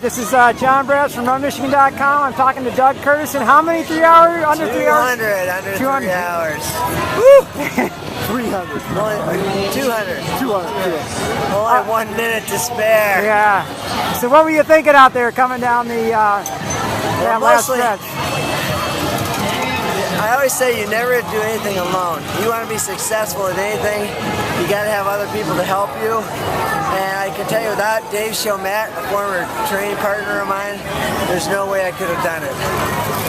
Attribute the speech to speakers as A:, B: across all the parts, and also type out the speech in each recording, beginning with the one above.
A: This is John Brass from RunMichigan.com. I'm talking to Doug Kurtis. And how many 3 hours? Under 3 hours?
B: 200, under 200. 3 hours.
A: Woo!
C: 300.
B: 200.
C: 200.
B: Only 1 minute to spare.
A: Yeah. So what were you thinking out there coming down the last stretch?
B: I always say you never do anything alone. You want to be successful at anything, you got to have other people to help you. And I can tell you, without Dave Chomet, a former training partner of mine, there's no way I could have done it.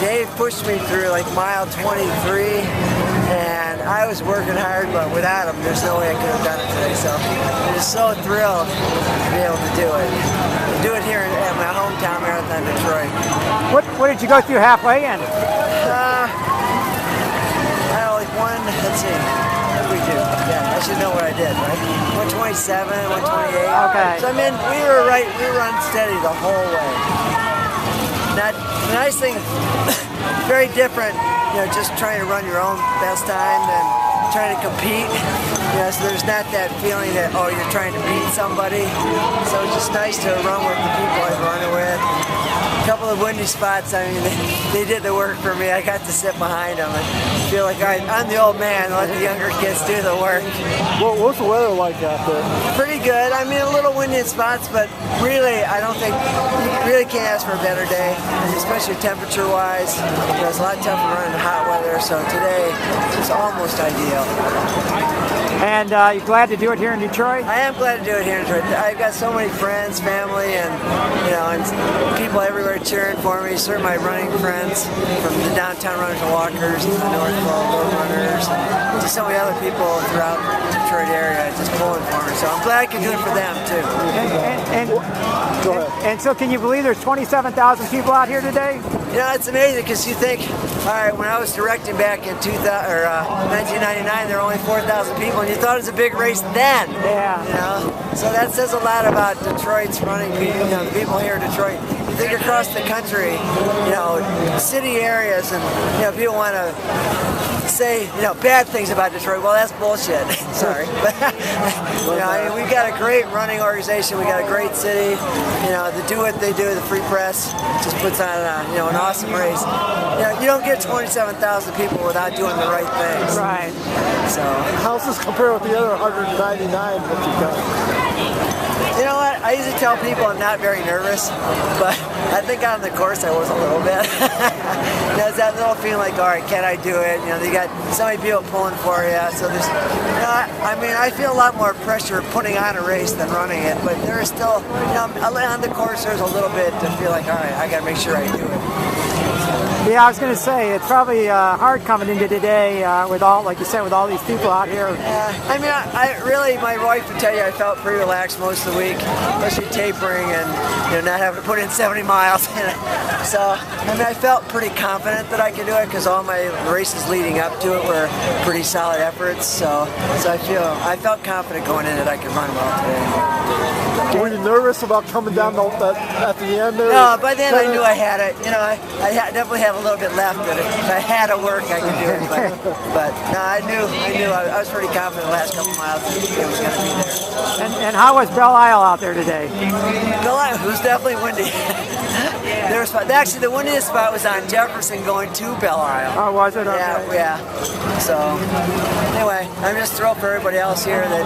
B: Dave pushed me through like mile 23, and I was working hard, but without him, there's no way I could have done it today. So I'm just so thrilled to be able to do it. Do it here at my hometown marathon, Detroit.
A: What did you go through halfway in?
B: Let's see. What did we do? Yeah, I should know what I did, right? 127, 128.
A: Okay.
B: So I mean, we were unsteady the whole way. Not the nice thing, very different. You know, just trying to run your own best time and trying to compete. You know, so there's not that feeling that you're trying to beat somebody. So it's just nice to run with the people I was running with. A couple of windy spots, I mean, they did the work for me. I got to sit behind them and feel like, all right, I'm the old man, let the younger kids do the work.
C: What's the weather like out there?
B: Pretty good. I mean, a little windy in spots, but really, I don't think, you really can't ask for a better day, especially temperature-wise. It's a lot tougher running in hot weather, so today it's almost ideal.
A: And you're glad to do it here in Detroit?
B: I am glad to do it here in Detroit. I've got so many friends, family, and people everywhere cheering for me. Certainly my running friends from the downtown runners and walkers, and the North Pole road runners, and just so many other people throughout the Detroit area just pulling for me. So I'm glad I can do it for them too.
C: Go ahead.
A: And so, can you believe there's 27,000 people out here today?
B: You know, it's amazing because you think, all right, when I was directing back in 1999, there were only 4,000 people, and you thought it was a big race then.
A: Yeah.
B: You know, so that says a lot about Detroit's running people. You know, the people here in Detroit. You think across the country, you know, city areas, and people want to say bad things about Detroit. Well, that's bullshit. Sorry, but I mean, we've got a great running organization. We got a great city. To do what they do, the Free Press just puts on an awesome race. You don't get 27,000 people without doing the right things.
A: Right.
B: So
C: how's this compare with the other 199 that you've done?
B: You know what? I usually tell people I'm not very nervous, but I think on the course I was a little bit. There's that little feeling like, all right, can I do it? They got so many people pulling for you. So there's, I mean, I feel a lot more pressure putting on a race than running it, but there is still, on the course there's a little bit to feel like, all right, I got to make sure I do it.
A: Yeah, I was going to say, it's probably hard coming into today with all, like you said, with all these people out here.
B: I mean, I really, my wife would tell you I felt pretty relaxed most of the week, especially tapering and not having to put in 70 miles. So, I mean, I felt pretty confident that I could do it because all my races leading up to it were pretty solid efforts. So I felt confident going in that I could run well today.
C: Were you nervous about coming down at the end there?
B: No, by then I knew I had it. I definitely have a little bit left, but if I had to work, I could do it. But no, I knew I was pretty confident the last couple miles that it was going to be there.
A: And how was Belle Isle out there today?
B: Belle Isle, it was definitely windy. Actually, the windiest spot was on Jefferson going to Belle Isle.
A: Oh, was it? Okay.
B: Yeah. So, anyway, I'm just thrilled for everybody else here that,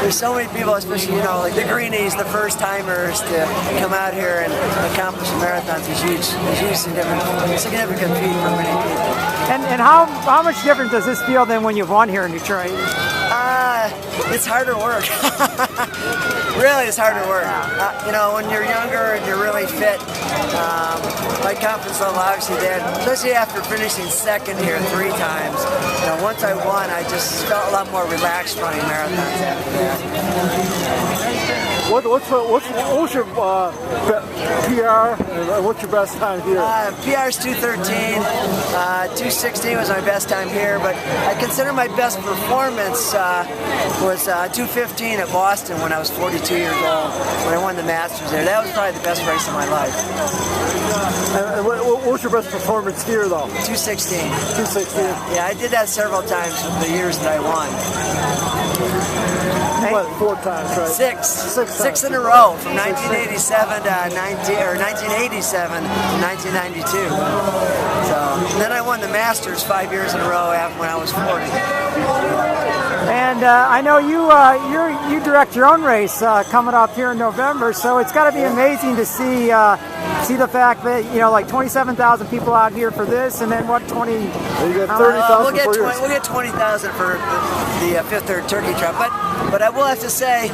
B: there's so many people, especially, like the greenies, the first-timers, to come out here and accomplish a marathon is huge significant feat for many people.
A: And how much different does this feel than when you've won here in Detroit?
B: It's harder work. Really, it's harder work. When you're younger and you're really fit, my confidence level obviously there, especially after finishing second here 3 times. Once I won, I just felt a lot more relaxed running marathons after that.
C: What's your PR and what's your best time here?
B: PR is 2:13. 2:16 was my best time here, but I consider my best performance was 2:15 at Boston when I was 42 years old, when I won the Masters there. That was probably the best race of my life.
C: And what was your best performance here, though?
B: 2:16.
C: 2:16?
B: Yeah, I did that several times with the years that I won.
C: You went 4 times, right?
B: Six in a row from 1987 to 1987 to 1992. So then I won the Masters 5 years in a row when I was 40.
A: And I know you direct your own race coming up here in November, so it's got to be amazing to see the fact that like 27,000 people out here for this, and then what 20?
C: You got 30,000.
B: We'll get 20,000 for the Fifth Third Turkey Trot, but I will have to say,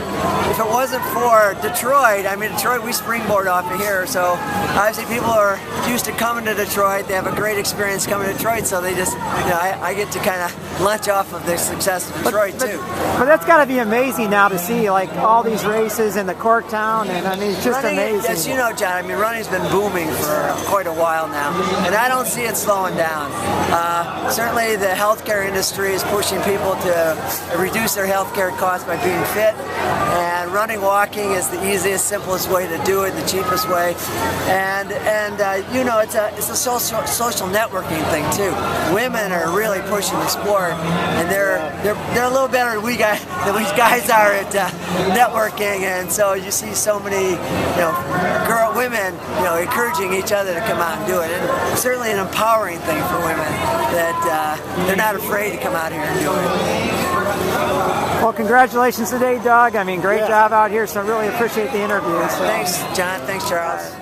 B: if it wasn't for Detroit, I mean Detroit, we springboard off of here, so obviously people are used to coming to Detroit. They have a great experience coming to Detroit, so they just, I get to kind of lunch off of the success of Detroit too.
A: But that's got to be amazing now to see like all these races in the Corktown, and I mean it's just amazing.
B: Yes, John. I mean running's been booming for quite a while now, and I don't see it slowing down. Certainly, the healthcare industry is pushing people to reduce their healthcare costs by being fit, and walking is the easiest, simplest way to do it, the cheapest way, and it's a social networking thing too. Women are really pushing the sport, and they're a little better than we guys are at networking, and so you see so many women encouraging each other to come out and do it, and certainly an empowering thing for women that they're not afraid to come out here and do it.
A: Well, congratulations today, Doug. I mean, great job out here, so I really appreciate the interview. So.
B: Thanks, John. Thanks, Charles.